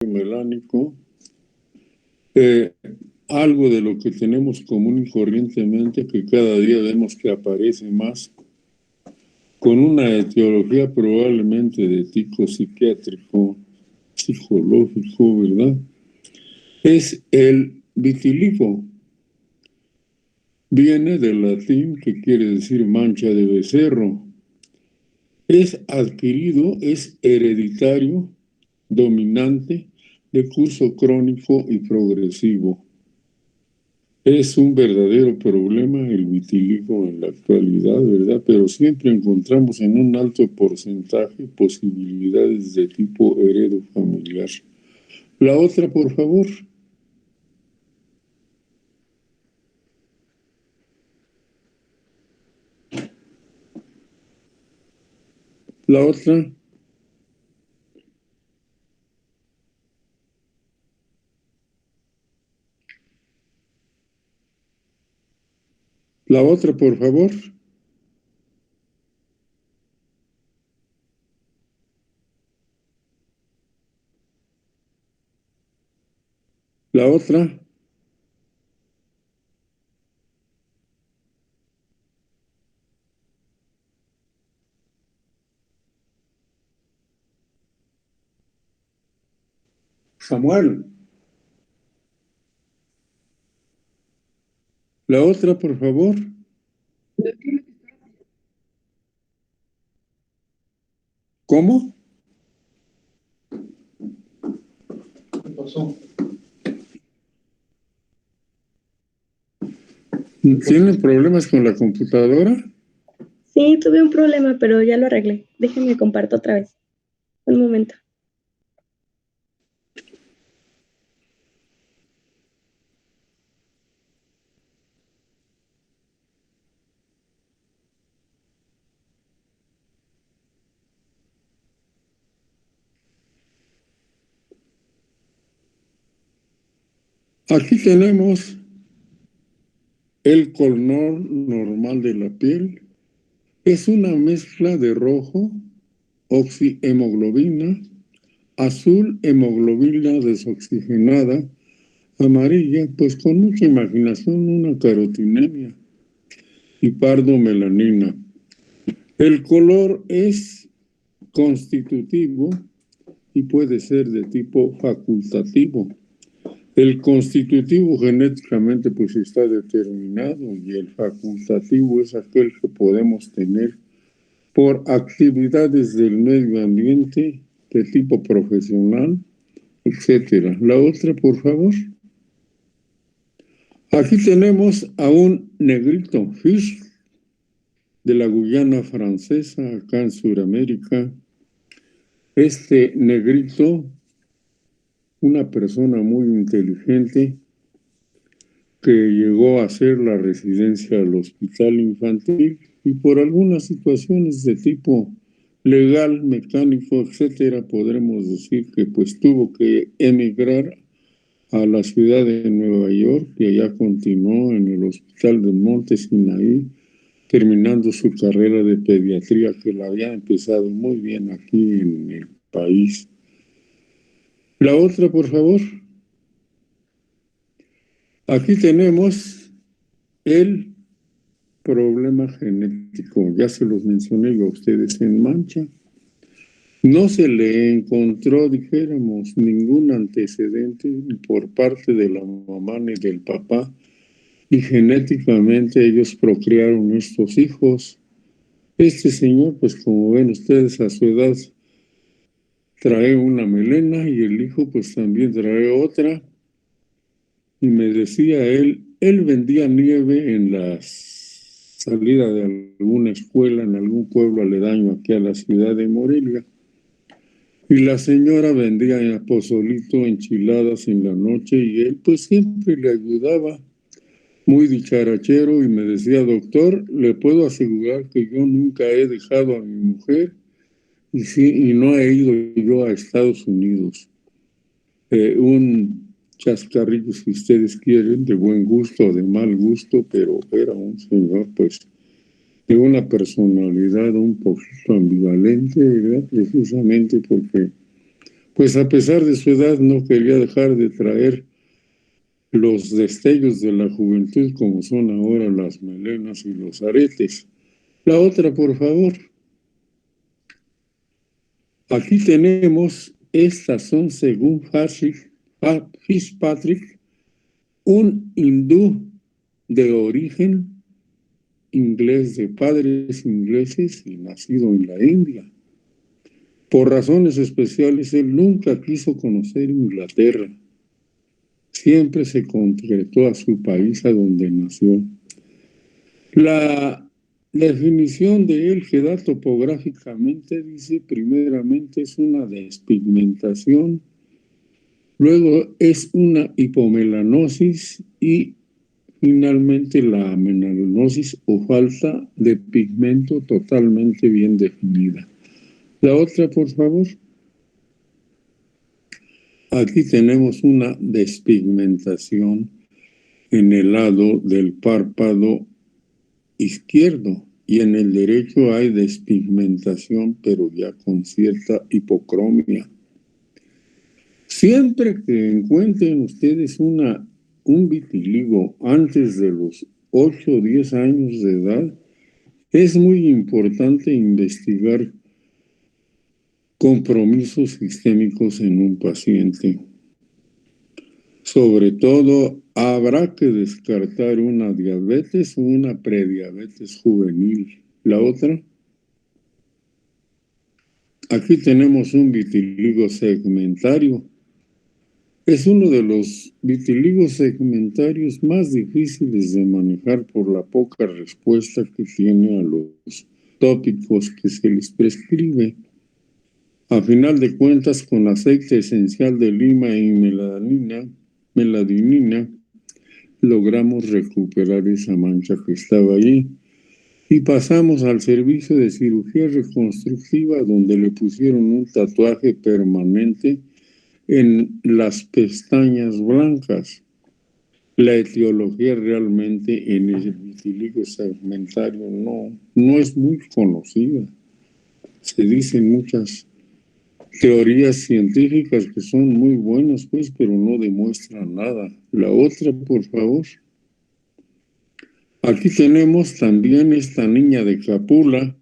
melánico, eh, algo de lo que tenemos común y corrientemente, que cada día vemos que aparece más, con una etiología probablemente de tipo psiquiátrico, psicológico, ¿verdad? Es el vitiligo. Viene del latín, que quiere decir mancha de becerro. Es adquirido, es hereditario, dominante, de curso crónico y progresivo. Es un verdadero problema el vitiligo en la actualidad, ¿verdad? Pero siempre encontramos en un alto porcentaje posibilidades de tipo heredofamiliar. La otra, por favor. La otra. La otra, por favor. La otra. Samuel. La otra, por favor. ¿Cómo? ¿Qué pasó? ¿Tienen problemas con la computadora? Sí, tuve un problema, pero ya lo arreglé. Déjenme comparto otra vez. Un momento. Aquí tenemos el color normal de la piel. Es una mezcla de rojo, oxihemoglobina, azul, hemoglobina desoxigenada, amarilla, pues con mucha imaginación, una carotinemia y pardo-melanina. El color es constitutivo y puede ser de tipo facultativo. El constitutivo genéticamente pues está determinado y el facultativo es aquel que podemos tener por actividades del medio ambiente de tipo profesional, etcétera. La otra, por favor. Aquí tenemos a un negrito fish de la Guyana francesa, acá en Sudamérica. Este negrito, una persona muy inteligente, que llegó a hacer la residencia al hospital infantil y por algunas situaciones de tipo legal, mecánico, etcétera, podremos decir que pues tuvo que emigrar a la ciudad de Nueva York y allá continuó en el hospital de Monte Sinaí, terminando su carrera de pediatría que la había empezado muy bien aquí en el país. La otra, por favor. Aquí tenemos el problema genético, ya se los mencioné yo a ustedes en mancha. No se le encontró, dijéramos, ningún antecedente ni por parte de la mamá ni del papá, y genéticamente ellos procrearon estos hijos. Este señor, pues como ven ustedes a su edad, trae una melena y el hijo pues también trae otra. Y me decía él vendía nieve en las salida de alguna escuela en algún pueblo aledaño aquí a la ciudad de Morelia. Y la señora vendía pozolito, enchiladas en la noche y él pues siempre le ayudaba, muy dicharachero, y me decía, doctor, le puedo asegurar que yo nunca he dejado a mi mujer y, sí, y no he ido yo a Estados Unidos. Un chascarrillo, si ustedes quieren, de buen gusto o de mal gusto, pero era un señor pues de una personalidad un poquito ambivalente, ¿verdad? Precisamente porque pues a pesar de su edad no quería dejar de traer los destellos de la juventud como son ahora las melenas y los aretes. La otra, por favor. Aquí tenemos, estas son según Fitzpatrick, un hindú de origen inglés, de padres ingleses y nacido en la India. Por razones especiales, él nunca quiso conocer Inglaterra. Siempre se concretó a su país, a donde nació. La definición de él que da topográficamente dice, primeramente es una despigmentación, luego es una hipomelanosis y finalmente la amelanosis o falta de pigmento totalmente bien definida. La otra, por favor. Aquí tenemos una despigmentación en el lado del párpado izquierdo y en el derecho hay despigmentación, pero ya con cierta hipocromia. Siempre que encuentren ustedes un vitiligo antes de los 8 o 10 años de edad, es muy importante investigar compromisos sistémicos en un paciente. Sobre todo, habrá que descartar una diabetes o una prediabetes juvenil. La otra, aquí tenemos un vitiligo segmentario. Es uno de los vitiligos segmentarios más difíciles de manejar por la poca respuesta que tiene a los tópicos que se les prescribe. A final de cuentas, con aceite esencial de lima y meladinina, logramos recuperar esa mancha que estaba allí y pasamos al servicio de cirugía reconstructiva, donde le pusieron un tatuaje permanente en las pestañas blancas. La etiología realmente en el vitiligo segmentario no es muy conocida. Se dicen muchas teorías científicas que son muy buenas, pues, pero no demuestran nada. La otra, por favor. Aquí tenemos también esta niña de Capula,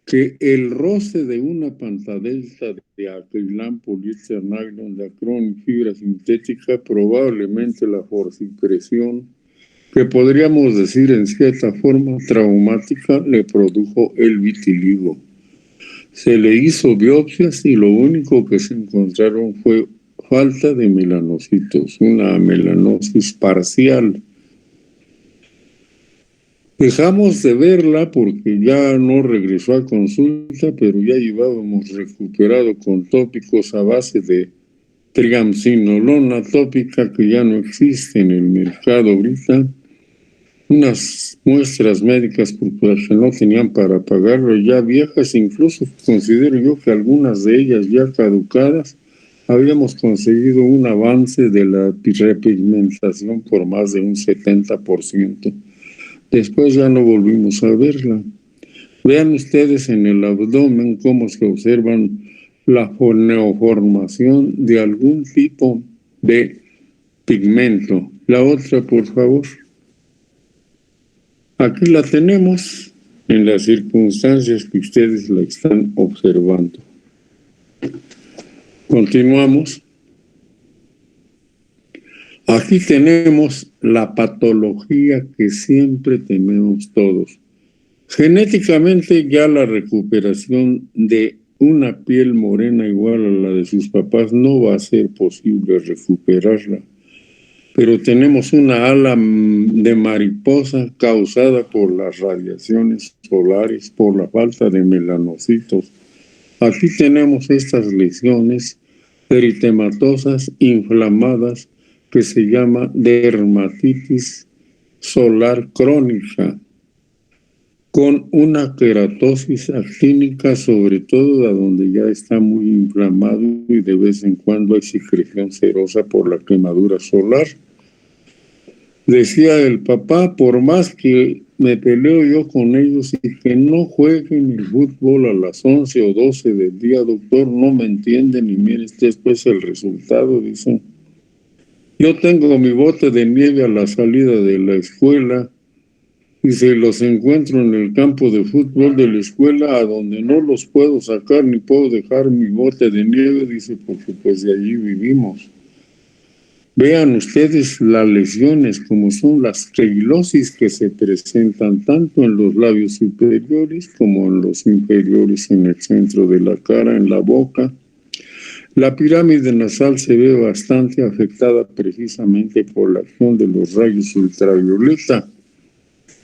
que el roce de una pantadelta de acrilán, poliéster, nylon, dacrón y fibra sintética, probablemente la forcipresión, que podríamos decir en cierta forma traumática, le produjo el vitiligo. Se le hizo biopsias y lo único que se encontraron fue falta de melanocitos, una melanosis parcial. Dejamos de verla porque ya no regresó a consulta, pero ya llevábamos recuperado con tópicos a base de triamcinolona tópica, que ya no existe en el mercado ahorita, unas muestras médicas que no tenían para pagarlo, ya viejas, incluso considero yo que algunas de ellas ya caducadas. Habíamos conseguido un avance de la repigmentación por más de un 70%. Después ya no volvimos a verla. Vean ustedes en el abdomen cómo se observan la neoformación de algún tipo de pigmento. La otra, por favor. Aquí la tenemos en las circunstancias que ustedes la están observando. Continuamos. Aquí tenemos la patología que siempre tememos todos. Genéticamente ya la recuperación de una piel morena igual a la de sus papás no va a ser posible recuperarla. Pero tenemos una ala de mariposa causada por las radiaciones solares, por la falta de melanocitos. Aquí tenemos estas lesiones eritematosas inflamadas que se llama dermatitis solar crónica, con una queratosis actínica, sobre todo a donde ya está muy inflamado y de vez en cuando hay secreción serosa por la quemadura solar. Decía el papá, por más que me peleo yo con ellos y que no jueguen el fútbol a las 11 o 12 del día, doctor, no me entienden y mire después el resultado, dicen. Yo tengo mi bote de nieve a la salida de la escuela y si los encuentro en el campo de fútbol de la escuela, a donde no los puedo sacar ni puedo dejar mi bote de nieve, dice, porque pues de allí vivimos. Vean ustedes las lesiones, como son las queilosis que se presentan tanto en los labios superiores como en los inferiores, en el centro de la cara, en la boca. La pirámide nasal se ve bastante afectada precisamente por la acción de los rayos ultravioleta,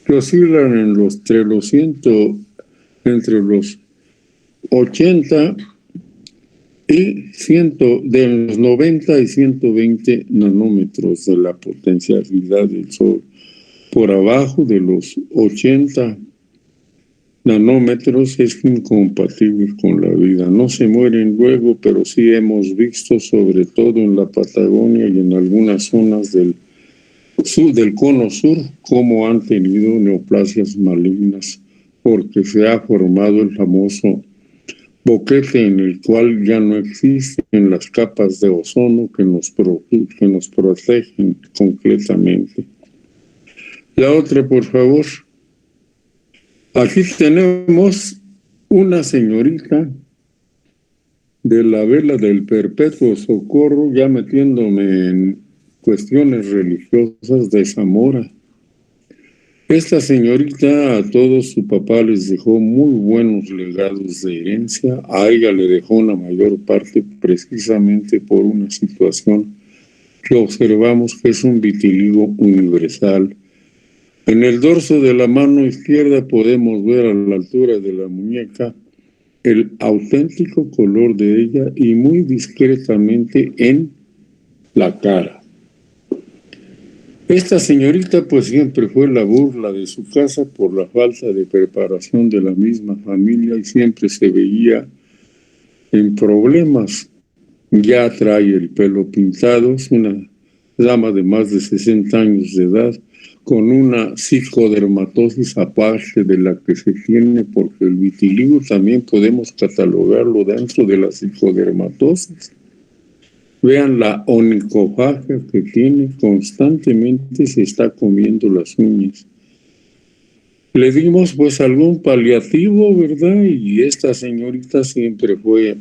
que oscilan entre los 80 y de los 90 y 120 nanómetros de la potencialidad del Sol. Por abajo de los 80 nanómetros es incompatible con la vida. No se mueren luego, pero sí hemos visto, sobre todo en la Patagonia y en algunas zonas del cono sur, cómo han tenido neoplasias malignas, porque se ha formado el famoso boquete en el cual ya no existen las capas de ozono que nos protegen completamente. La otra, por favor. Aquí tenemos una señorita de la vela del Perpetuo Socorro, ya metiéndome en cuestiones religiosas, de Zamora. Esta señorita a todos su papá les dejó muy buenos legados de herencia. A ella le dejó una mayor parte precisamente por una situación que observamos que es un vitiligo universal. En el dorso de la mano izquierda podemos ver a la altura de la muñeca el auténtico color de ella y muy discretamente en la cara. Esta señorita pues siempre fue la burla de su casa por la falta de preparación de la misma familia y siempre se veía en problemas. Ya trae el pelo pintado, es una dama de más de 60 años de edad con una psicodermatosis aparte de la que se tiene, porque el vitiligo también podemos catalogarlo dentro de la psicodermatosis. Vean la onicofagia que tiene, constantemente se está comiendo las uñas. Le dimos pues algún paliativo, ¿verdad? Y esta señorita siempre fue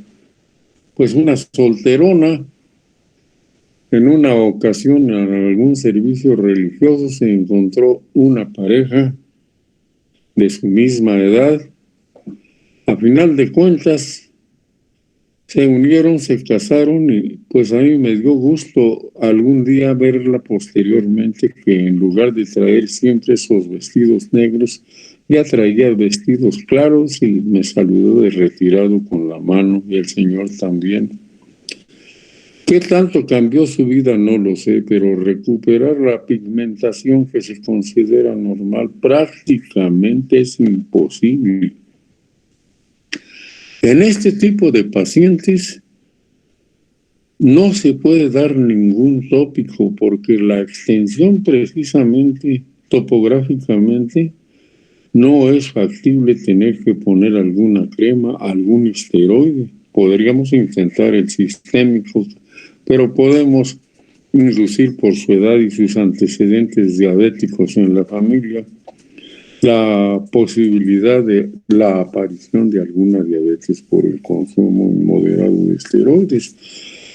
pues una solterona. En una ocasión, en algún servicio religioso, se encontró una pareja de su misma edad. A final de cuentas, se unieron, se casaron y pues a mí me dio gusto algún día verla posteriormente, que en lugar de traer siempre esos vestidos negros, ya traía vestidos claros y me saludó de retirado con la mano, y el señor también. ¿Qué tanto cambió su vida? No lo sé, pero recuperar la pigmentación que se considera normal prácticamente es imposible. En este tipo de pacientes no se puede dar ningún tópico porque la extensión precisamente topográficamente no es factible tener que poner alguna crema, algún esteroide. Podríamos intentar el sistémico, pero podemos inducir por su edad y sus antecedentes diabéticos en la familia la posibilidad de la aparición de alguna diabetes por el consumo inmoderado de esteroides.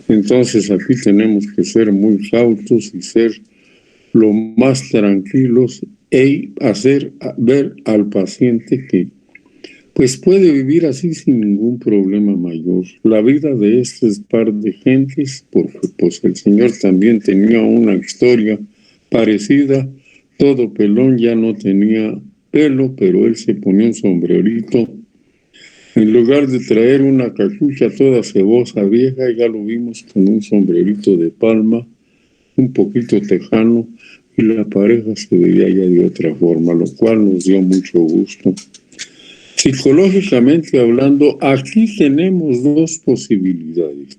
Entonces aquí tenemos que ser muy cautos y ser lo más tranquilos e hacer ver al paciente que pues puede vivir así sin ningún problema mayor. La vida de este par de gentes, porque pues el señor también tenía una historia parecida, todo pelón, ya no tenía pelo, pero él se ponía un sombrerito. En lugar de traer una cachucha toda cebosa vieja, ya lo vimos con un sombrerito de palma, un poquito tejano, y la pareja se veía ya de otra forma, lo cual nos dio mucho gusto. Psicológicamente hablando, aquí tenemos dos posibilidades.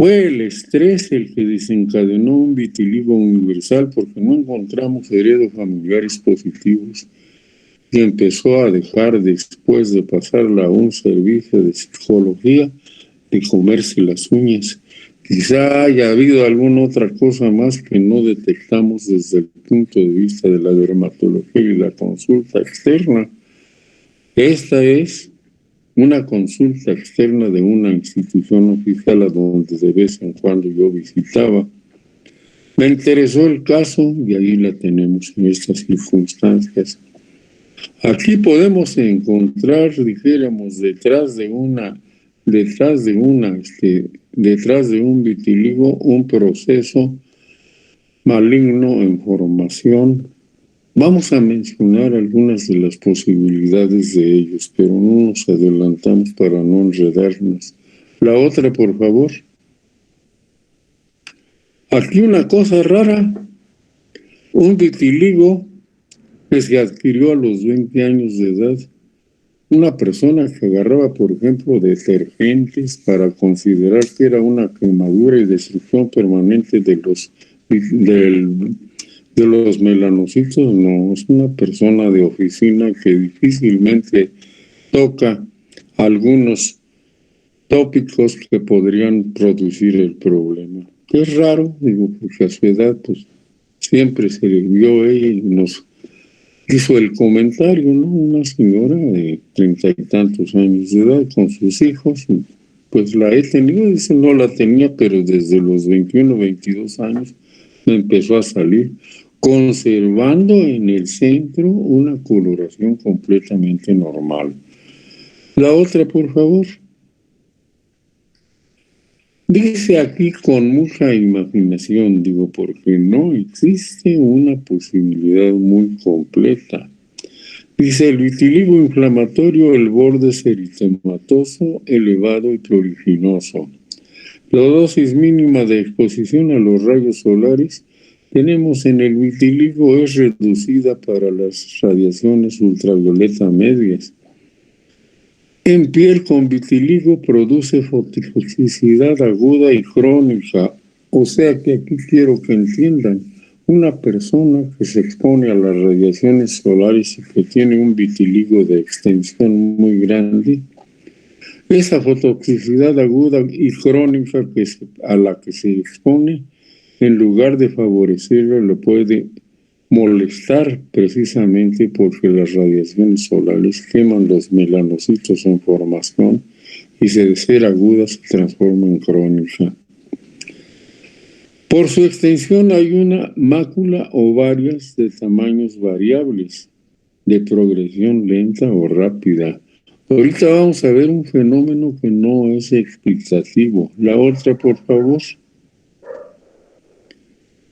Fue el estrés el que desencadenó un vitiligo universal porque no encontramos heredos familiares positivos y empezó a dejar, después de pasarla a un servicio de psicología, de comerse las uñas. Quizá haya habido alguna otra cosa más que no detectamos desde el punto de vista de la dermatología y la consulta externa. Esta es una consulta externa de una institución oficial a donde de vez en cuando yo visitaba. Me interesó el caso y ahí la tenemos en estas circunstancias. Aquí podemos encontrar, dijéramos, detrás de un vitiligo, un proceso maligno en formación. Vamos a mencionar algunas de las posibilidades de ellos, pero no nos adelantamos para no enredarnos. La otra, por favor. Aquí una cosa rara. Un vitiligo que se adquirió a los 20 años de edad. Una persona que agarraba, por ejemplo, detergentes para considerar que era una quemadura y destrucción permanente de los melanocitos, no, es una persona de oficina que difícilmente toca algunos tópicos que podrían producir el problema. Es raro, digo, porque a su edad, pues, siempre se le vio ella y nos hizo el comentario, ¿no? Una señora de 30 y tantos años de edad con sus hijos, pues la he tenido, dice, no la tenía, pero desde los 21, 22 años me empezó a salir, conservando en el centro una coloración completamente normal. La otra, por favor. Dice aquí con mucha imaginación, digo, porque no existe una posibilidad muy completa. Dice, el vitiligo inflamatorio, el borde es eritematoso, elevado y pruriginoso. La dosis mínima de exposición a los rayos solares tenemos en el vitiligo es reducida para las radiaciones ultravioleta medias. En piel con vitiligo produce fototoxicidad aguda y crónica. O sea que aquí quiero que entiendan, una persona que se expone a las radiaciones solares y que tiene un vitiligo de extensión muy grande, esa fototoxicidad aguda y crónica a la que se expone, en lugar de favorecerlo, lo puede molestar precisamente porque las radiaciones solares queman los melanocitos en formación y de ser aguda se transforma en crónica. Por su extensión hay una mácula o varias de tamaños variables, de progresión lenta o rápida. Ahorita vamos a ver un fenómeno que no es explicativo. La otra, por favor.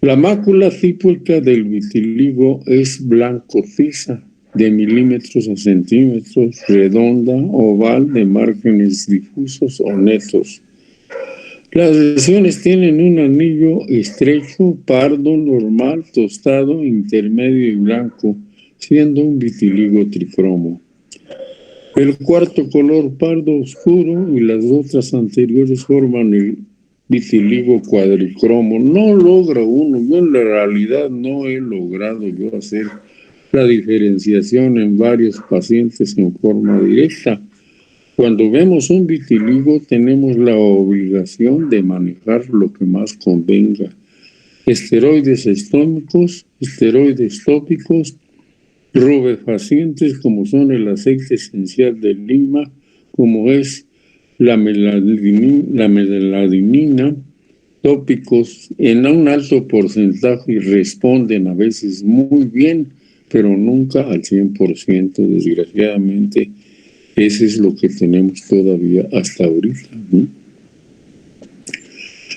La mácula típica del vitiligo es blanco tiza, de milímetros a centímetros, redonda, oval, de márgenes difusos o netos. Las lesiones tienen un anillo estrecho, pardo, normal, tostado, intermedio y blanco, siendo un vitiligo tricromo. El cuarto color pardo oscuro y las otras anteriores forman el vitiligo cuadricromo. No logra uno, yo en la realidad no he logrado yo hacer la diferenciación en varios pacientes en forma directa. Cuando vemos un vitiligo tenemos la obligación de manejar lo que más convenga. Esteroides estómicos, esteroides tópicos, rubefacientes como son el aceite esencial de lima, como es la meladinina, tópicos en un alto porcentaje y responden a veces muy bien, pero nunca al 100%, desgraciadamente. Eso es lo que tenemos todavía hasta ahorita, ¿no?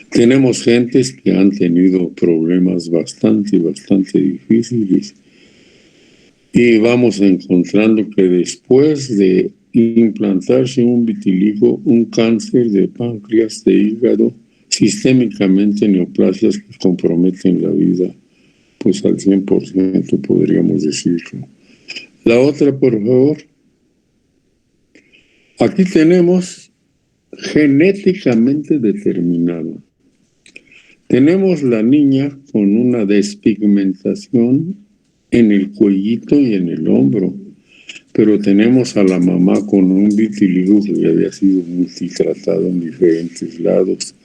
Tenemos gentes que han tenido problemas bastante difíciles y vamos encontrando que después de implantarse un vitiligo, un cáncer de páncreas, de hígado, sistémicamente neoplasias que comprometen la vida, pues al 100% podríamos decirlo. La otra, por favor. Aquí tenemos genéticamente determinado. Tenemos la niña con una despigmentación en el cuellito y en el hombro, pero tenemos a la mamá con un vitiligo que había sido multitratado en diferentes lados.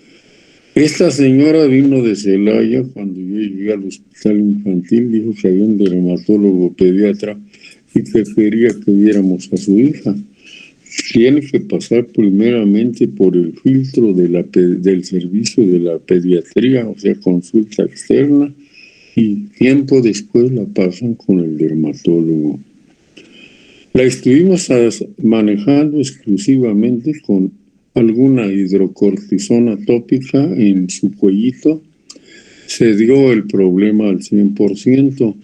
Esta señora vino de Celaya cuando yo llegué al hospital infantil, dijo que había un dermatólogo pediatra y que quería que viéramos a su hija. Tiene que pasar primeramente por el filtro del servicio de la pediatría, o sea, consulta externa, y tiempo después la pasan con el dermatólogo. La estuvimos manejando exclusivamente con alguna hidrocortisona tópica en su cuellito. Se dio el problema al 100%.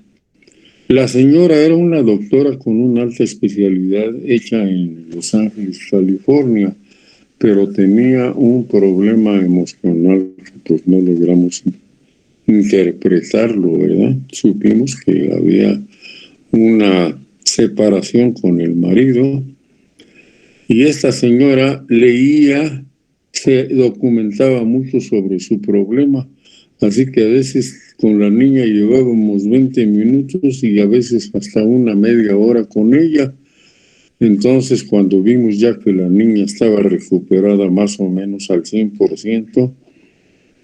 La señora era una doctora con una alta especialidad hecha en Los Ángeles, California, pero tenía un problema emocional que pues no logramos interpretarlo, ¿verdad? Supimos que había una separación con el marido y esta señora leía, se documentaba mucho sobre su problema, así que a veces con la niña llevábamos 20 minutos y a veces hasta una media hora con ella. Entonces, cuando vimos ya que la niña estaba recuperada más o menos al 100%,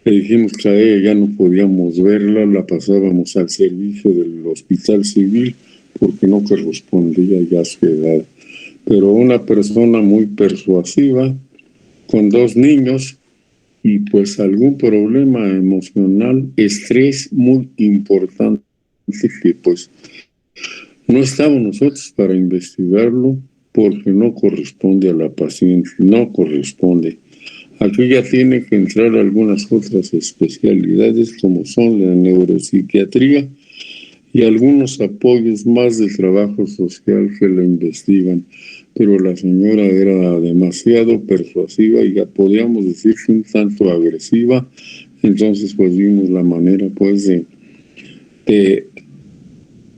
le dijimos que a ella ya no podíamos verla, la pasábamos al servicio del hospital civil porque no correspondía ya a su edad. Pero una persona muy persuasiva, con 2 niños, y pues algún problema emocional, estrés muy importante que pues no estamos nosotros para investigarlo porque no corresponde a la paciente, no corresponde. Aquí ya tiene que entrar algunas otras especialidades como son la neuropsiquiatría y algunos apoyos más de trabajo social que la investigan. Pero la señora era demasiado persuasiva y ya podríamos decir que un tanto agresiva. Entonces pues vimos la manera pues de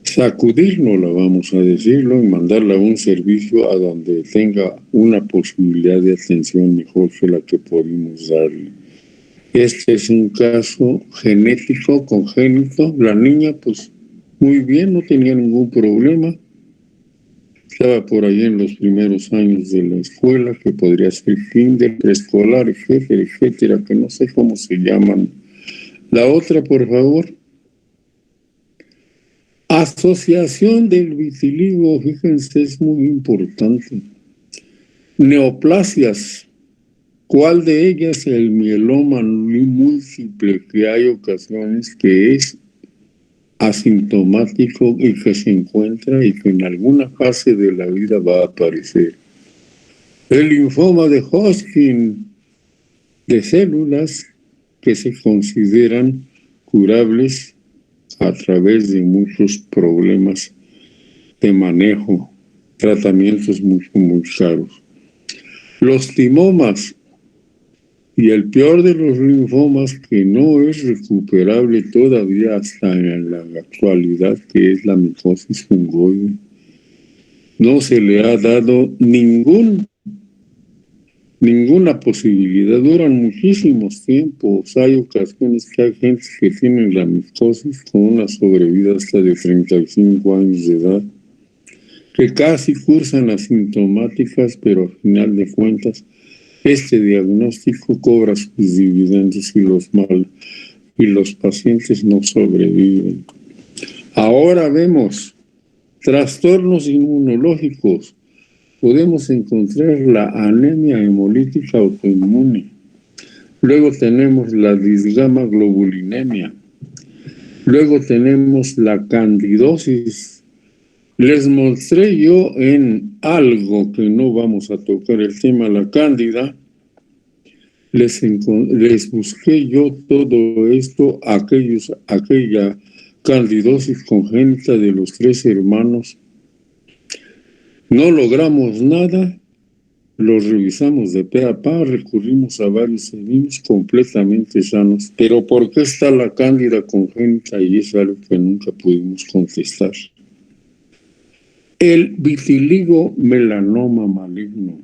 sacudirnos, la vamos a decirlo, y mandarla a un servicio a donde tenga una posibilidad de atención mejor que la que pudimos darle. Este es un caso genético, congénito. La niña pues muy bien, no tenía ningún problema. Estaba por ahí en los primeros años de la escuela, que podría ser kinder, preescolar, etcétera, etcétera, que no sé cómo se llaman. La otra, por favor. Asociación del vitiligo, fíjense, es muy importante. Neoplasias. ¿Cuál de ellas? El mieloma múltiple, que hay ocasiones que es asintomático y que se encuentra y que en alguna fase de la vida va a aparecer. El linfoma de Hodgkin, de células que se consideran curables a través de muchos problemas de manejo, tratamientos muy caros. Los timomas y el peor de los linfomas, que no es recuperable todavía hasta en la actualidad, que es la micosis fungoide. No se le ha dado ninguna posibilidad, duran muchísimos tiempos. Hay ocasiones que hay gente que tiene la micosis con una sobrevida hasta de 35 años de edad, que casi cursan asintomáticas, pero al final de cuentas este diagnóstico cobra sus dividendos y los pacientes no sobreviven. Ahora vemos trastornos inmunológicos. Podemos encontrar la anemia hemolítica autoinmune. Luego tenemos la disgama globulinemia. Luego tenemos la candidosis. Les mostré yo en algo que no vamos a tocar el tema, la cándida. Les busqué yo todo esto, aquella candidosis congénita de los 3 hermanos. No logramos nada, los revisamos de pe a pa, recurrimos a varios, seguimos completamente sanos. Pero ¿por qué está la cándida congénita? Y es algo que nunca pudimos contestar. El vitiligo melanoma maligno.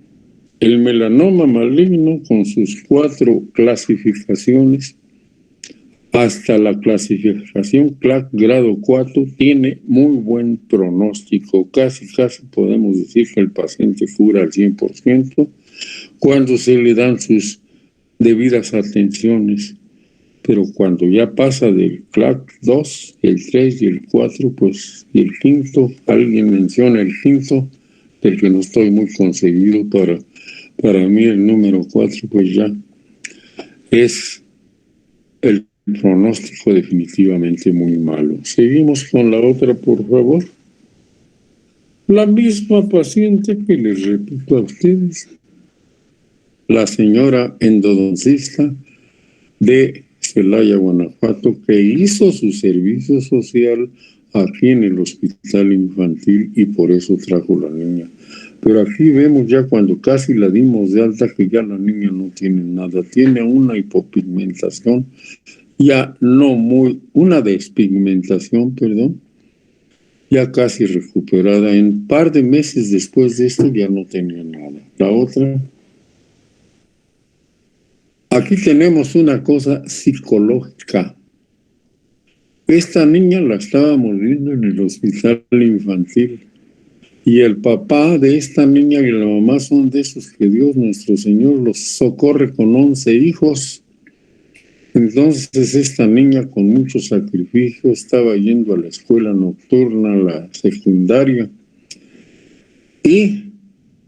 El melanoma maligno, con sus 4 clasificaciones, hasta la clasificación CLAC grado 4, tiene muy buen pronóstico. Casi podemos decir que el paciente cura al 100% cuando se le dan sus debidas atenciones. Pero cuando ya pasa del CLAC 2, el 3 y el 4, pues, y el quinto, alguien menciona el quinto, del que no estoy muy conseguido para mí el número 4, pues ya es el pronóstico definitivamente muy malo. Seguimos con la otra, por favor. La misma paciente que les repito a ustedes, la señora endodoncista de Celaya, Guanajuato, que hizo su servicio social aquí en el hospital infantil y por eso trajo la niña. Pero aquí vemos ya cuando casi la dimos de alta que ya la niña no tiene nada, tiene una hipopigmentación, ya no muy, una despigmentación, perdón, ya casi recuperada. En un par de meses después de esto ya no tenía nada. La otra, aquí tenemos una cosa psicológica. Esta niña la estábamos viendo en el hospital infantil y el papá de esta niña y la mamá son de esos que Dios nuestro Señor los socorre con 11 hijos. Entonces esta niña con mucho sacrificio estaba yendo a la escuela nocturna, la secundaria, y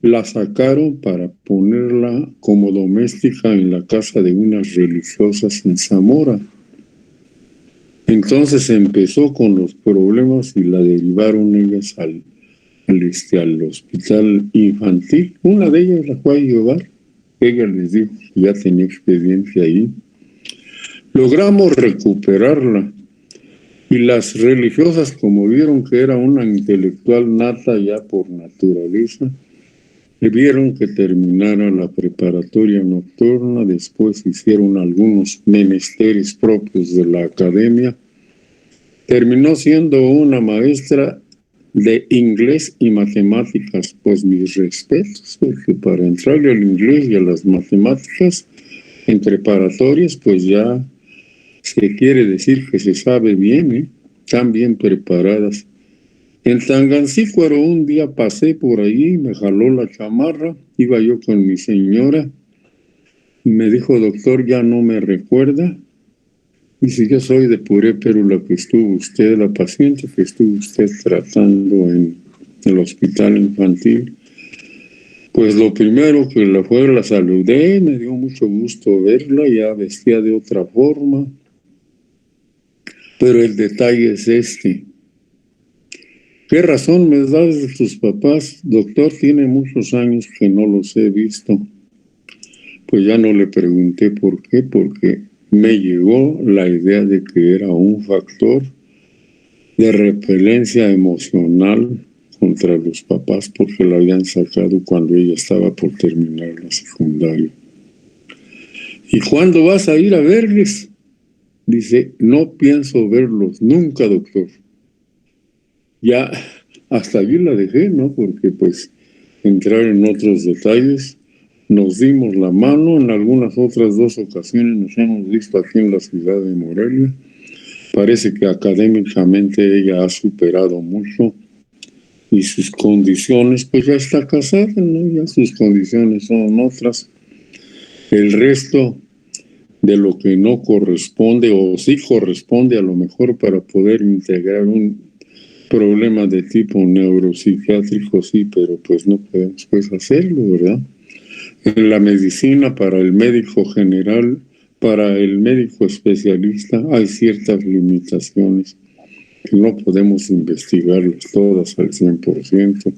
la sacaron para ponerla como doméstica en la casa de unas religiosas en Zamora. Entonces empezó con los problemas y la derivaron ellas al hospital infantil. Una de ellas la fue a llevar. Ella les dijo que ya tenía experiencia ahí. Logramos recuperarla y las religiosas, como vieron que era una intelectual nata ya por naturaleza, le vieron que terminara la preparatoria nocturna, después hicieron algunos menesteres propios de la academia. Terminó siendo una maestra de inglés y matemáticas. Pues mis respetos, porque para entrarle al inglés y a las matemáticas en preparatorias, pues ya se quiere decir que se sabe bien, ¿eh? Están bien preparadas. En Tangancícuaro un día pasé por ahí, me jaló la chamarra, iba yo con mi señora y me dijo, doctor, ¿ya no me recuerda? Dice, yo soy de Purépero, la que estuvo usted, la paciente que estuvo usted tratando en el hospital infantil. Pues lo primero que la saludé, me dio mucho gusto verla, ya vestía de otra forma. Pero el detalle es este. ¿Qué razón me das de tus papás? Doctor, tiene muchos años que no los he visto. Pues ya no le pregunté por qué, porque me llegó la idea de que era un factor de repelencia emocional contra los papás porque la habían sacado cuando ella estaba por terminar la secundaria. ¿Y cuándo vas a ir a verles? Dice, no pienso verlos nunca, doctor. Ya hasta allí la dejé, ¿no? Porque pues entrar en otros detalles, nos dimos la mano, en algunas otras 2 ocasiones nos hemos visto aquí en la ciudad de Morelia. Parece que académicamente ella ha superado mucho y sus condiciones, pues ya está casada, ¿no? Ya sus condiciones son otras. El resto de lo que no corresponde o sí corresponde a lo mejor para poder integrar un problema de tipo neuropsiquiátrico, sí, pero pues no podemos pues hacerlo, ¿verdad? En la medicina, para el médico general, para el médico especialista, hay ciertas limitaciones que no podemos investigarlas todas al 100%.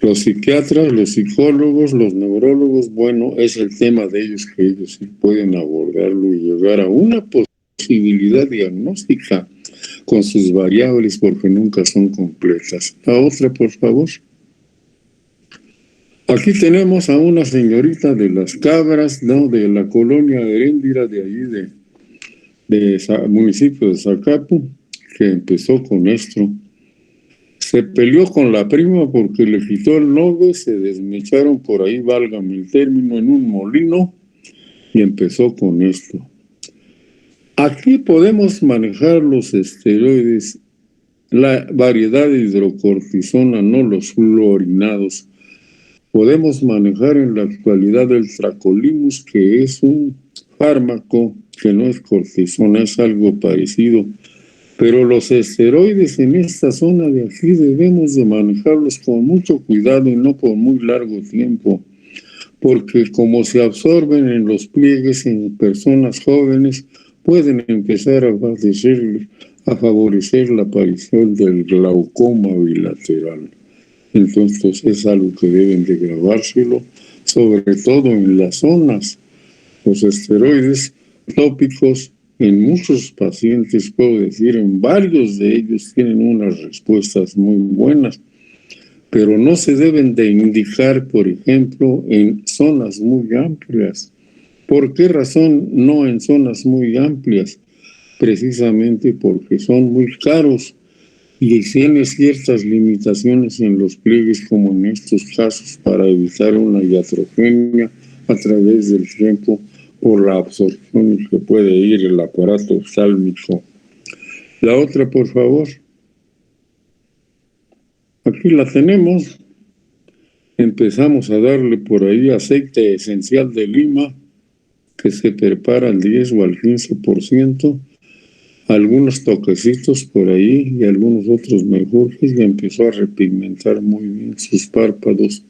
Los psiquiatras, los psicólogos, los neurólogos, bueno, es el tema de ellos que ellos sí pueden abordarlo y llegar a una posibilidad diagnóstica con sus variables porque nunca son completas. La otra, por favor. Aquí tenemos a una señorita de Las Cabras, ¿no? De la colonia Heréndira, de allí municipio de Zacapu, que empezó con esto. Se peleó con la prima porque le quitó el novio, se desmecharon por ahí, válgame el término, en un molino y empezó con esto. Aquí podemos manejar los esteroides, la variedad de hidrocortisona, no los fluorinados. Podemos manejar en la actualidad el Tracolimus, que es un fármaco que no es cortisona, es algo parecido. Pero los esteroides en esta zona de aquí debemos de manejarlos con mucho cuidado y no por muy largo tiempo, porque como se absorben en los pliegues en personas jóvenes, pueden empezar a favorecer la aparición del glaucoma bilateral. Entonces es algo que deben de grabárselo, sobre todo en las zonas. Los esteroides tópicos en muchos pacientes, puedo decir, en varios de ellos tienen unas respuestas muy buenas, pero no se deben de indicar, por ejemplo, en zonas muy amplias. ¿Por qué razón no en zonas muy amplias? Precisamente porque son muy caros y tiene ciertas limitaciones en los pliegues, como en estos casos, para evitar una iatrogenia a través del tiempo por la absorción que puede ir el aparato oftálmico. La otra, por favor. Aquí la tenemos. Empezamos a darle por ahí aceite esencial de lima, que se prepara al 10 o al 15%, algunos toquecitos por ahí y algunos otros menjurjes, y empezó a repigmentar muy bien sus párpados.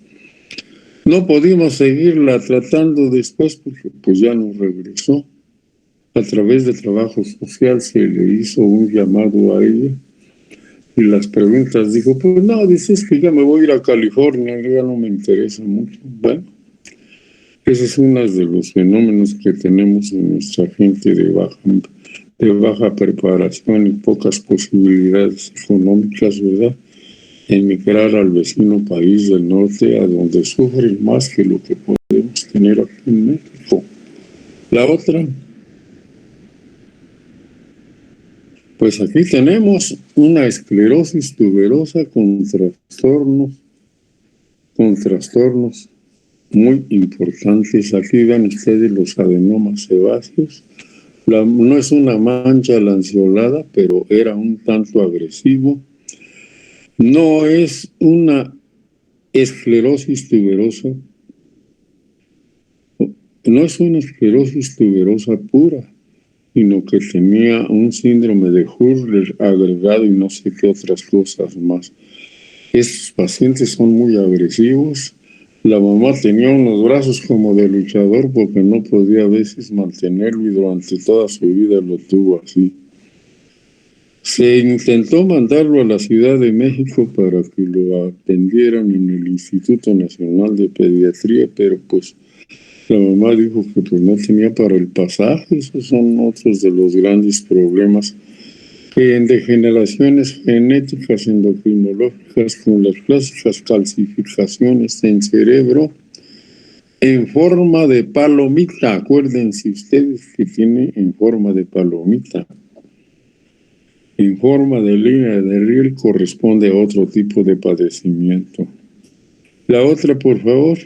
No pudimos seguirla tratando después porque pues ya nos regresó. A través de trabajo social se le hizo un llamado a ella y las preguntas dijo, pues no, dices que ya me voy a ir a California, ya no me interesa mucho. Bueno, ese es uno de los fenómenos que tenemos en nuestra gente de baja preparación y pocas posibilidades económicas, ¿verdad? Emigrar al vecino país del norte, a donde sufren más que lo que podemos tener aquí en México. La otra, pues aquí tenemos una esclerosis tuberosa con trastornos muy importantes. Aquí ven ustedes los adenomas sebáceos. No es una mancha lanceolada, pero era un tanto agresivo. No es una esclerosis tuberosa, no es una esclerosis tuberosa pura, sino que tenía un síndrome de Hurler agregado y no sé qué otras cosas más. Estos pacientes son muy agresivos. La mamá tenía unos brazos como de luchador porque no podía a veces mantenerlo y durante toda su vida lo tuvo así. Se intentó mandarlo a la Ciudad de México para que lo atendieran en el Instituto Nacional de Pediatría, pero pues la mamá dijo que pues no tenía para el pasaje. Esos son otros de los grandes problemas que en degeneraciones genéticas endocrinológicas con las clásicas calcificaciones en cerebro en forma de palomita. Acuérdense ustedes que tiene en forma de palomita. En forma de línea de riel corresponde a otro tipo de padecimiento. La otra, por favor.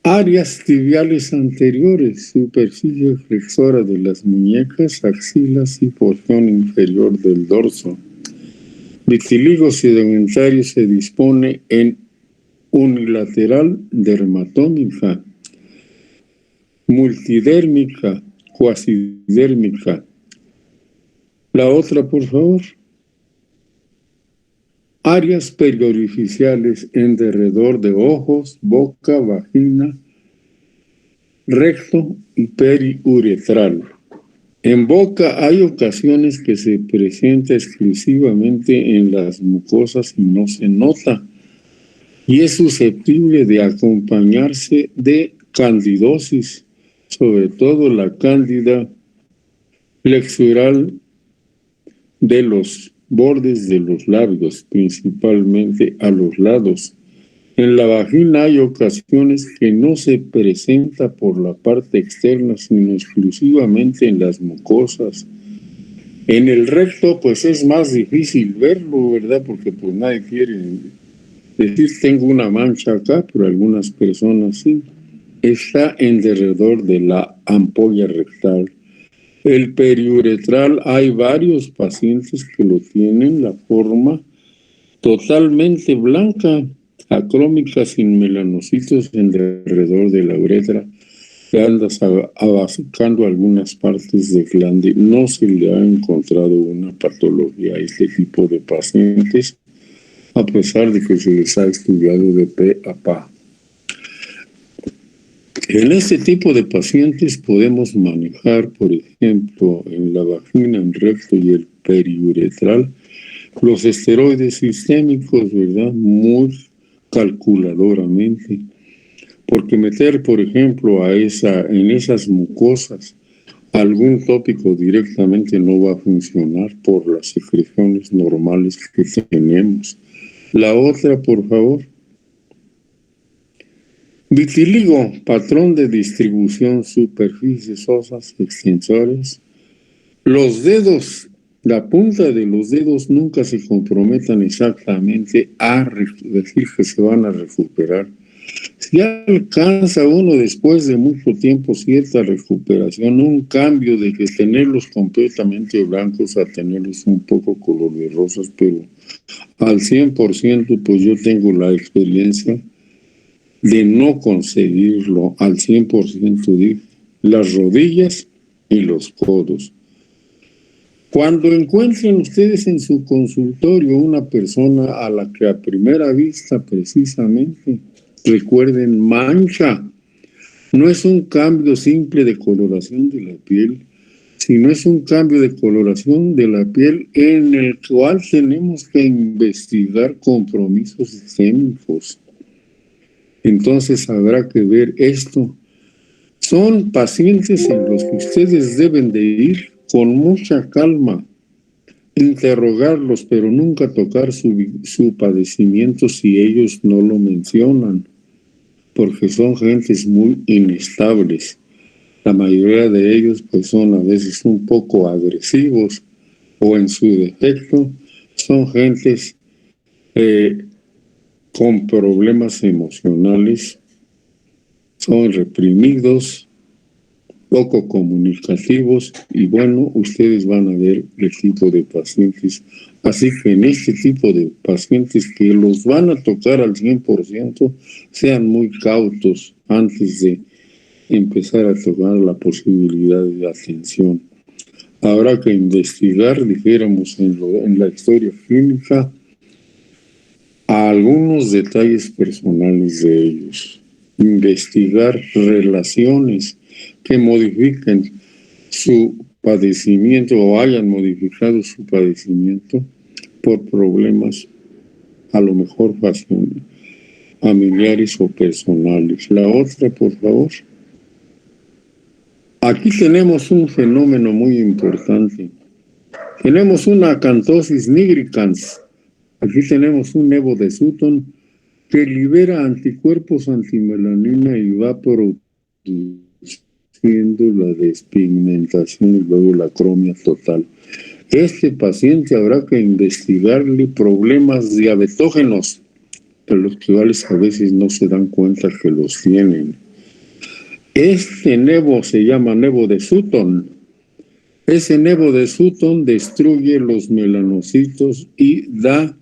Áreas tibiales anteriores, superficie flexora de las muñecas, axilas y porción inferior del dorso. Vitiligo sedimentario se dispone en unilateral dermatómica, multidérmica, cuasidérmica. La otra, por favor. Áreas periorificiales en derredor de ojos, boca, vagina, recto y periuretral. En boca hay ocasiones que se presenta exclusivamente en las mucosas y no se nota, y es susceptible de acompañarse de candidosis, sobre todo la cándida flexural de los bordes de los labios, principalmente a los lados. En la vagina hay ocasiones que no se presenta por la parte externa, sino exclusivamente en las mucosas. En el recto, pues es más difícil verlo, ¿verdad? Porque pues nadie quiere decir tengo una mancha acá, pero algunas personas sí. Está en derredor de la ampolla rectal. El periuretral, hay varios pacientes que lo tienen, la forma totalmente blanca, acrómica, sin melanocitos en derredor de la uretra, que anda abasicando algunas partes de glande. No se le ha encontrado una patología a este tipo de pacientes, a pesar de que se les ha estudiado de pe a pa. En este tipo de pacientes podemos manejar, por ejemplo, en la vagina, en recto y el periuretral, los esteroides sistémicos, ¿verdad? Muy calculadoramente. Porque meter, por ejemplo, en esas mucosas algún tópico directamente no va a funcionar por las secreciones normales que tenemos. La otra, por favor. Vitiligo, patrón de distribución, superficies óseas, extensores. Los dedos, la punta de los dedos nunca se comprometan exactamente a decir que se van a recuperar. Si alcanza uno después de mucho tiempo cierta recuperación, un cambio de que tenerlos completamente blancos a tenerlos un poco color de rosas, pero al 100%, pues yo tengo la experiencia de no conseguirlo al 100%, de las rodillas y los codos. Cuando encuentren ustedes en su consultorio una persona a la que a primera vista precisamente recuerden mancha, no es un cambio simple de coloración de la piel, sino es un cambio de coloración de la piel en el cual tenemos que investigar compromisos sistémicos. Entonces habrá que ver esto. Son pacientes en los que ustedes deben de ir con mucha calma, interrogarlos, pero nunca tocar su padecimiento si ellos no lo mencionan, porque son gentes muy inestables. La mayoría de ellos pues son a veces un poco agresivos o en su defecto son gentes con problemas emocionales, son reprimidos, poco comunicativos y bueno, ustedes van a ver el tipo de pacientes. Así que en este tipo de pacientes que los van a tocar al 100%, sean muy cautos antes de empezar a tomar la posibilidad de atención. Habrá que investigar, dijéramos en la historia clínica, algunos detalles personales de ellos. Investigar relaciones que modifiquen su padecimiento o hayan modificado su padecimiento por problemas a lo mejor familiares o personales. La otra, por favor. Aquí tenemos un fenómeno muy importante. Tenemos una acantosis nigricans. Aquí tenemos un nevo de Sutton que libera anticuerpos antimelanina y va produciendo la despigmentación y luego la cromia total. Este paciente habrá que investigarle problemas diabetógenos, de los cuales a veces no se dan cuenta que los tienen. Este nevo se llama nevo de Sutton. Ese nevo de Sutton destruye los melanocitos y da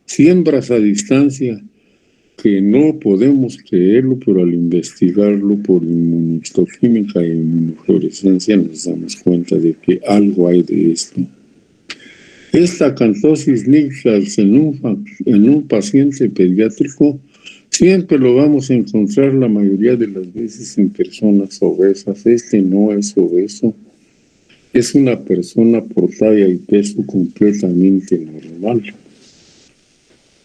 siembras a distancia que no podemos creerlo, pero al investigarlo por inmunohistoquímica e inmunofluorescencia nos damos cuenta de que algo hay de esto. Esta acantosis nigricans en un paciente pediátrico siempre lo vamos a encontrar la mayoría de las veces en personas obesas. Este no es obeso, es una persona por talla y peso completamente normal.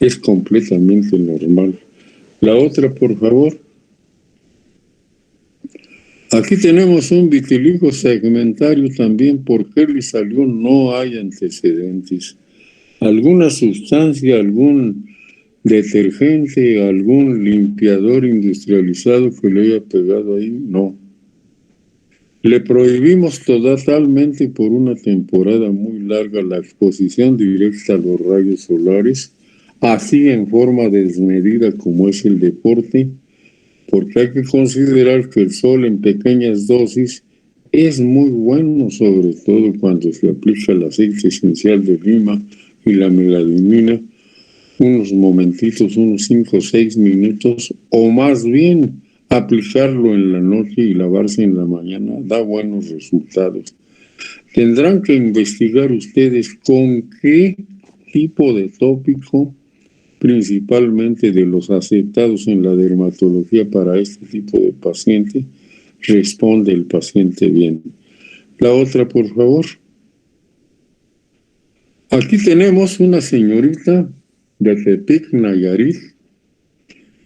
Es completamente normal. La otra, por favor. Aquí tenemos un vitiligo segmentario también. ¿Por qué le salió? No hay antecedentes. ¿Alguna sustancia, algún detergente, algún limpiador industrializado que le haya pegado ahí? No. Le prohibimos totalmente por una temporada muy larga la exposición directa a los rayos solares, así en forma desmedida como es el deporte, porque hay que considerar que el sol en pequeñas dosis es muy bueno, sobre todo cuando se aplica el aceite esencial de lima y la meladimina, unos momentitos, unos 5 o 6 minutos, o más bien aplicarlo en la noche y lavarse en la mañana, da buenos resultados. Tendrán que investigar ustedes con qué tipo de tópico, principalmente de los aceptados en la dermatología para este tipo de paciente, responde el paciente bien. La otra, por favor. Aquí tenemos una señorita de Tepic, Nayarit.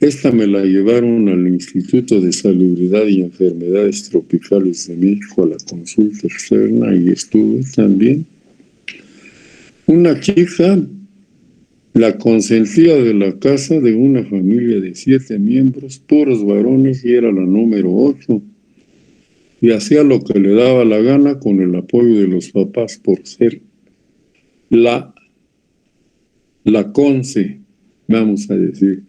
Esta me la llevaron al Instituto de Salubridad y Enfermedades Tropicales de México a la consulta externa y estuve también. Una chica, la consentida de la casa de una familia de 7 miembros, puros varones, y era la número 8. Y hacía lo que le daba la gana con el apoyo de los papás por ser la conce, vamos a decir.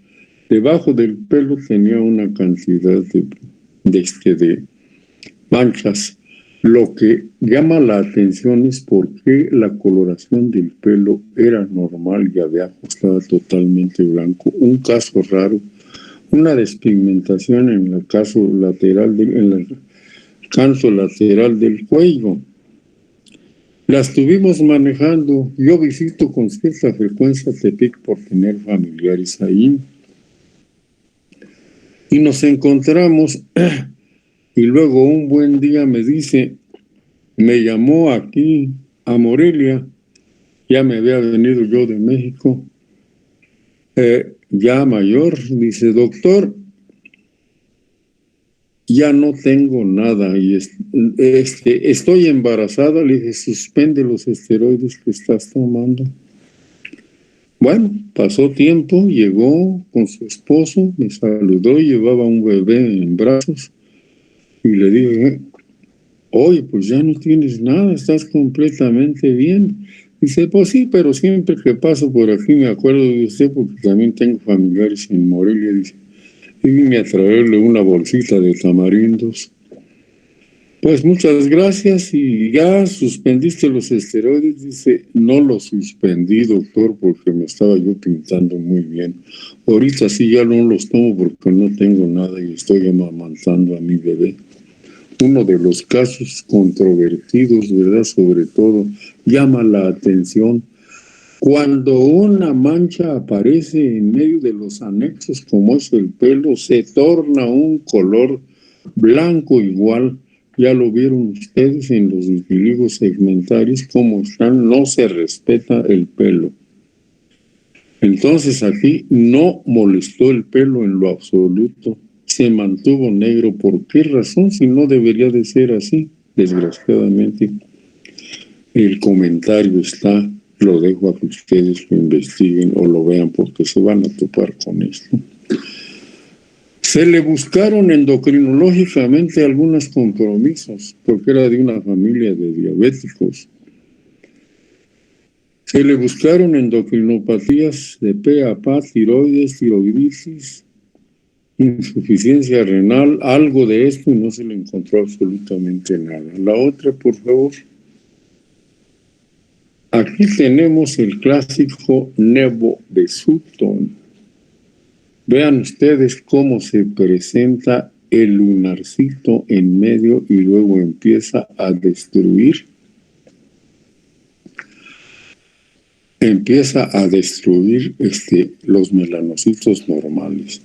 Debajo del pelo tenía una cantidad de manchas. Lo que llama la atención es por qué la coloración del pelo era normal y abajo estaba totalmente blanco. Un caso raro, una despigmentación en el canto lateral del cuello. La estuvimos manejando. Yo visito con cierta frecuencia Tepic por tener familiares ahí. Y nos encontramos y luego un buen día me dice, me llamó aquí a Morelia, ya me había venido yo de México, ya mayor, dice, doctor, ya no tengo nada y estoy embarazada. Le dije, suspende los esteroides que estás tomando. Bueno, pasó tiempo, llegó con su esposo, me saludó, llevaba un bebé en brazos y le dije, oye, pues ya no tienes nada, estás completamente bien. Dice, pues sí, pero siempre que paso por aquí me acuerdo de usted porque también tengo familiares en Morelia. Dice, y vine a traerle una bolsita de tamarindos. Pues muchas gracias. Y ya suspendiste los esteroides. Dice, no los suspendí, doctor, porque me estaba yo pintando muy bien. Ahorita sí ya no los tomo porque no tengo nada y estoy amamantando a mi bebé. Uno de los casos controvertidos, ¿verdad? Sobre todo, llama la atención cuando una mancha aparece en medio de los anexos, como es el pelo, se torna un color blanco igual. Ya lo vieron ustedes en los vitiligo segmentarios, cómo están, no se respeta el pelo. Entonces aquí no molestó el pelo en lo absoluto, se mantuvo negro. ¿Por qué razón? Si no debería de ser así, desgraciadamente. El comentario está, lo dejo a que ustedes lo investiguen o lo vean porque se van a topar con esto. Se le buscaron endocrinológicamente algunos compromisos porque era de una familia de diabéticos. Se le buscaron endocrinopatías de PAPA, tiroides, tiroiditis, insuficiencia renal, algo de esto, y no se le encontró absolutamente nada. La otra, por favor. Aquí tenemos el clásico nevo de Sutton. Vean ustedes cómo se presenta el lunarcito en medio y luego empieza a destruir. Los melanocitos normales.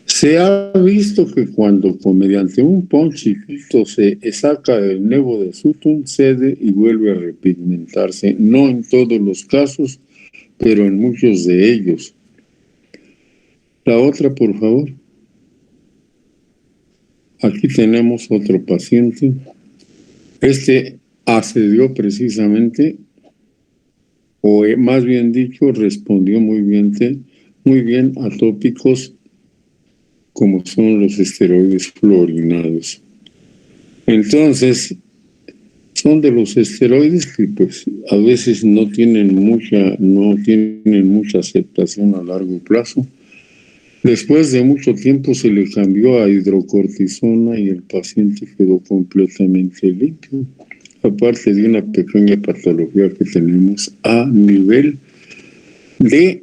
Se ha visto que cuando mediante un pon chiquito se saca el nevo de Sutton, cede y vuelve a repigmentarse. No en todos los casos, pero en muchos de ellos. La otra, por favor. Aquí tenemos otro paciente. Accedió precisamente, o más bien dicho, respondió muy bien a tópicos como son los esteroides fluorinados. Entonces, son de los esteroides que pues a veces no tienen mucha aceptación a largo plazo. Después de mucho tiempo se le cambió a hidrocortisona y el paciente quedó completamente limpio, aparte de una pequeña patología que tenemos a nivel de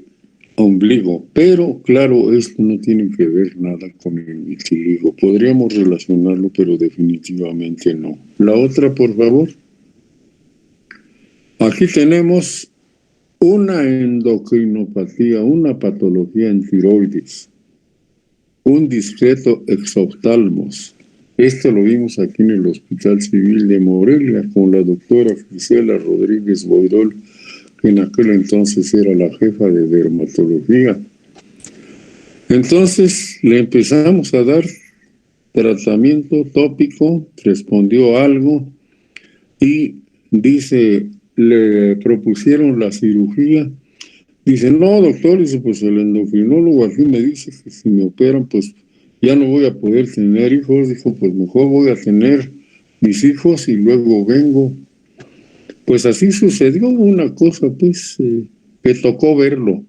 ombligo. Pero claro, esto no tiene que ver nada con el vitiligo. Podríamos relacionarlo, pero definitivamente no. La otra, por favor. Aquí tenemos una endocrinopatía, una patología en tiroides, un discreto exoftalmos. Esto lo vimos aquí en el Hospital Civil de Morelia con la doctora Gisela Rodríguez Boirol, que en aquel entonces era la jefa de dermatología. Entonces le empezamos a dar tratamiento tópico, respondió algo y dice, le propusieron la cirugía. Dice, no, doctor, dice, pues el endocrinólogo aquí me dice que si me operan, pues ya no voy a poder tener hijos. Dijo, pues mejor voy a tener mis hijos y luego vengo. Pues así sucedió una cosa, pues, que tocó verlo.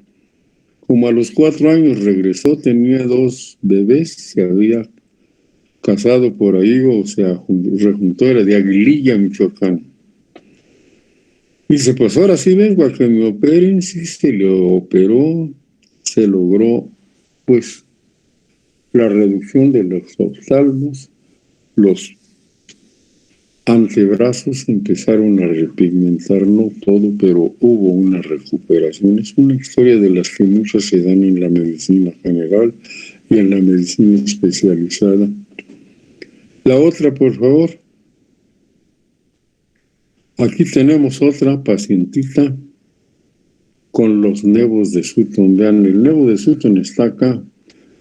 Como a los 4 años regresó, tenía 2 bebés, se había casado por ahí, o sea, rejuntó, era de Aguililla, Michoacán. Dice, pues ahora sí vengo a que me operen. Sí, se le operó, se logró, pues, la reducción de los oftalmos, los antebrazos empezaron a repigmentar, no todo, pero hubo una recuperación. Es una historia de las que muchas se dan en la medicina general y en la medicina especializada. La otra, por favor. Aquí tenemos otra pacientita con los nevos de Sutton. Vean, el nevo de Sutton está acá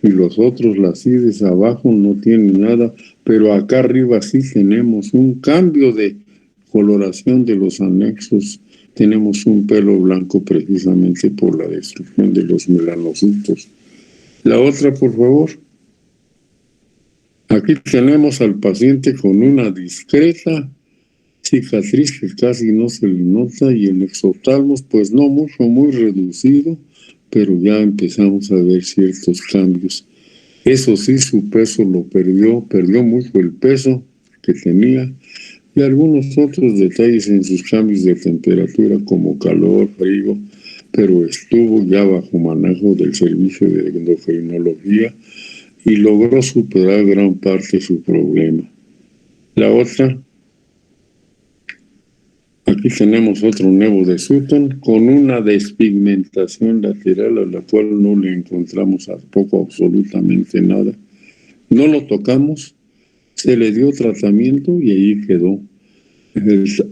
y los otros, las ides abajo, no tienen nada, pero acá arriba sí tenemos un cambio de coloración de los anexos. Tenemos un pelo blanco precisamente por la destrucción de los melanocitos. La otra, por favor. Aquí tenemos al paciente con una discreta cicatriz que casi no se le nota y el exoftalmos, pues no mucho, muy reducido, pero ya empezamos a ver ciertos cambios. Eso sí, su peso lo perdió mucho el peso que tenía y algunos otros detalles en sus cambios de temperatura como calor, frío, pero estuvo ya bajo manejo del servicio de endocrinología y logró superar gran parte de su problema. La otra. Aquí tenemos otro nevo de Sutton con una despigmentación lateral a la cual no le encontramos tampoco absolutamente nada. No lo tocamos, se le dio tratamiento y ahí quedó.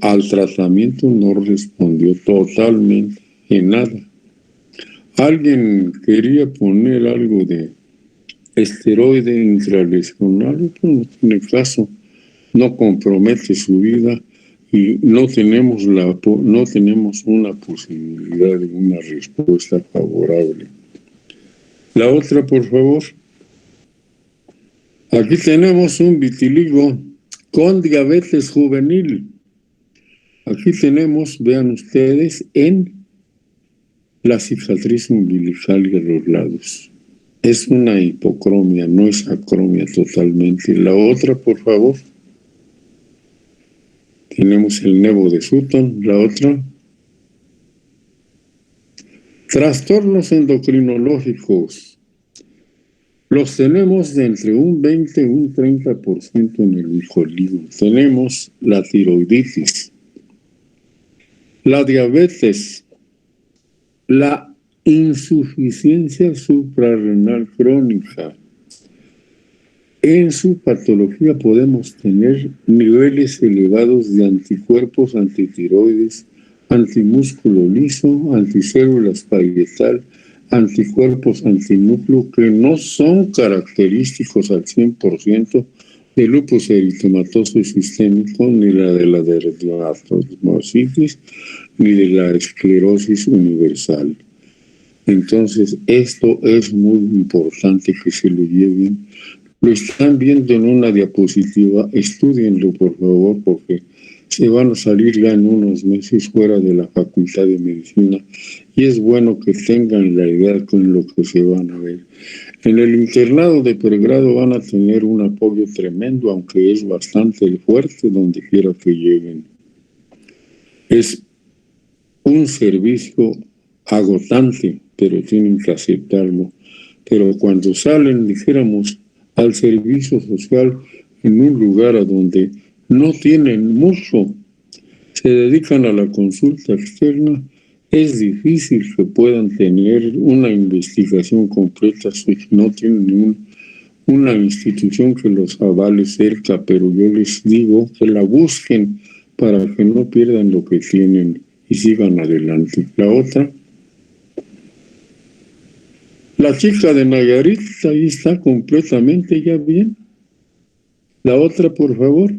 Al tratamiento no respondió totalmente en nada. Alguien quería poner algo de esteroide intralesional, pues no tiene caso, no compromete su vida. Y no tenemos una posibilidad de una respuesta favorable. La otra, por favor. Aquí tenemos un vitiligo con diabetes juvenil. Aquí tenemos, vean ustedes, en la cicatriz umbilical y a los lados. Es una hipocromia, no es acromia totalmente. La otra, por favor. Tenemos el nevo de Sutton, la otra. Trastornos endocrinológicos. Los tenemos de entre un 20 y un 30% en el vitiligo. Tenemos la tiroiditis, la diabetes, la insuficiencia suprarrenal crónica. En su patología podemos tener niveles elevados de anticuerpos antitiroides, antimúsculo liso, anticélulas parietal, anticuerpos antinúcleo que no son característicos al 100% del lupus eritematoso sistémico, ni de la dermatitis, ni de la esclerosis universal. Entonces, esto es muy importante que se lo lleven Lo están viendo en una diapositiva, estudienlo por favor, porque se van a salir ya en unos meses fuera de la Facultad de Medicina y es bueno que tengan la idea con lo que se van a ver. En el internado de pregrado van a tener un apoyo tremendo, aunque es bastante fuerte donde quiera que lleguen. Es un servicio agotante, pero tienen que aceptarlo. Pero cuando salen, dijéramos, al servicio social en un lugar a donde no tienen mucho, se dedican a la consulta externa, es difícil que puedan tener una investigación completa si no tienen una institución que los avale cerca, pero yo les digo que la busquen para que no pierdan lo que tienen y sigan adelante. La otra, la chica de Nayarit, ahí está completamente ya bien. La otra, por favor.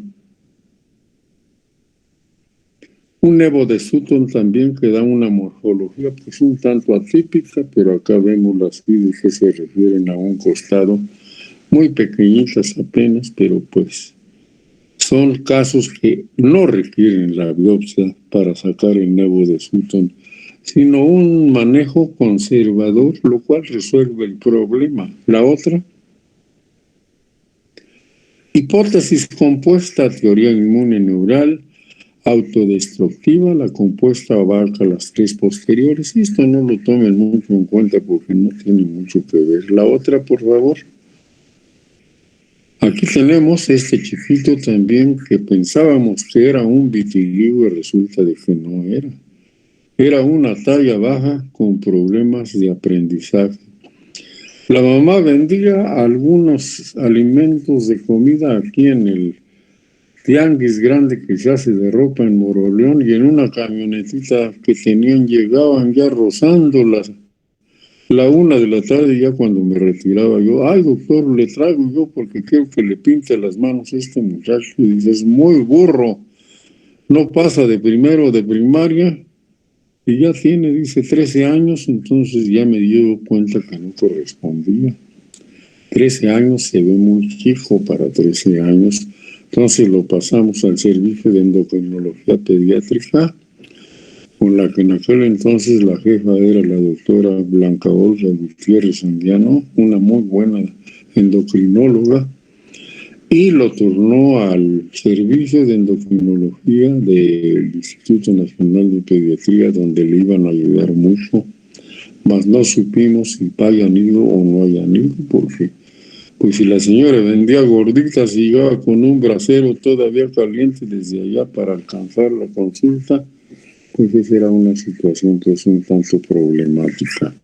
Un Evo de Sutton también que da una morfología pues un tanto atípica, pero acá vemos las vidas que se refieren a un costado muy pequeñitas apenas, pero pues son casos que no requieren la biopsia para sacar el Evo de Sutton, sino un manejo conservador, lo cual resuelve el problema. La otra, hipótesis compuesta, teoría inmune neural, autodestructiva, la compuesta abarca las tres posteriores. Esto no lo tomen mucho en cuenta porque no tiene mucho que ver. La otra, por favor. Aquí tenemos este chiquito también que pensábamos que era un vitiligo y resulta de que no era. Era una talla baja con problemas de aprendizaje. La mamá vendía algunos alimentos de comida aquí en el tianguis grande que se hace de ropa en Moroleón y en una camionetita que tenían llegaban ya rozando la 1 de la tarde ya cuando me retiraba yo, ay doctor, le traigo yo porque quiero que le pinte las manos a este muchacho. Y dice, es muy burro, no pasa de primero de primaria y ya tiene, dice, 13 años, entonces ya me dio cuenta que no correspondía. 13 años se ve muy chico para 13 años. Entonces lo pasamos al servicio de endocrinología pediátrica, con la que en aquel entonces la jefa era la doctora Blanca Olga Gutiérrez Andiano, una muy buena endocrinóloga, y lo turnó al servicio de endocrinología del Instituto Nacional de Pediatría, donde le iban a ayudar mucho, mas no supimos si hayan ido o no hayan ido, porque pues si la señora vendía gorditas y llegaba con un brasero todavía caliente desde allá para alcanzar la consulta, pues esa era una situación que es un tanto problemática.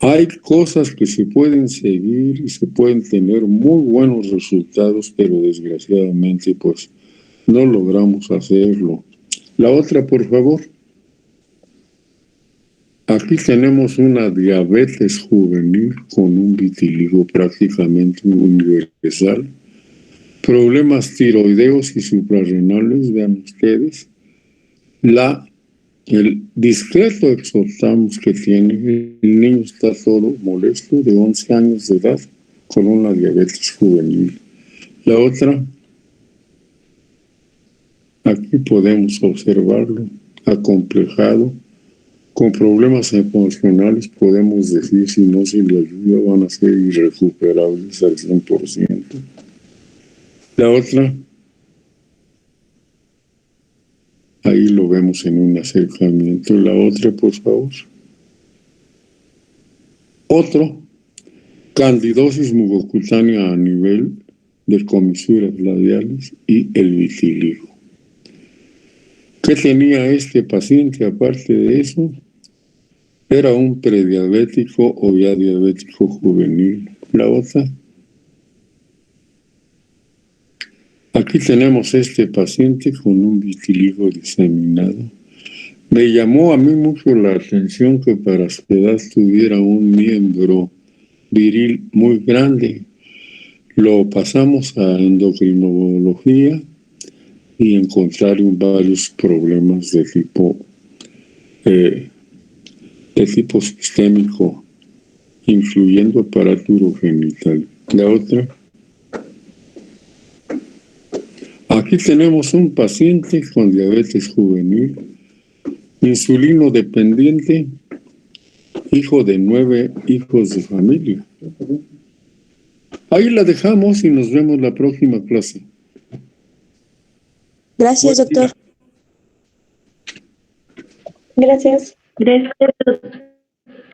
Hay cosas que se pueden seguir y se pueden tener muy buenos resultados, pero desgraciadamente pues no logramos hacerlo. La otra, por favor. Aquí tenemos una diabetes juvenil con un vitiligo prácticamente universal, problemas tiroideos y suprarrenales, vean ustedes, el discreto exotamos que tiene, el niño está todo molesto de 11 años de edad con una diabetes juvenil. La otra, aquí podemos observarlo, acomplejado, con problemas emocionales, podemos decir, si no se le ayuda, van a ser irrecuperables al 100%. La otra, ahí lo vemos en un acercamiento. La otra, por favor. Otro, candidosis mucocutánea a nivel de comisuras labiales y el vitiligo. ¿Qué tenía este paciente aparte de eso? Era un prediabético o ya diabético juvenil. La otra. Aquí tenemos este paciente con un vitiligo diseminado. Me llamó a mí mucho la atención que para su edad tuviera un miembro viril muy grande. Lo pasamos a endocrinología y encontraron varios problemas de tipo sistémico, incluyendo aparato urogenital. La otra. Aquí tenemos un paciente con diabetes juvenil, insulino dependiente, hijo de 9 hijos de familia. Ahí la dejamos y nos vemos la próxima clase. Gracias, Buen día. doctor. Gracias.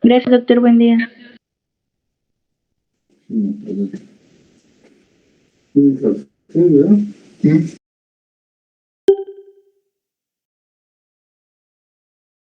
Gracias, doctor. Buen día. Sí, ¿verdad?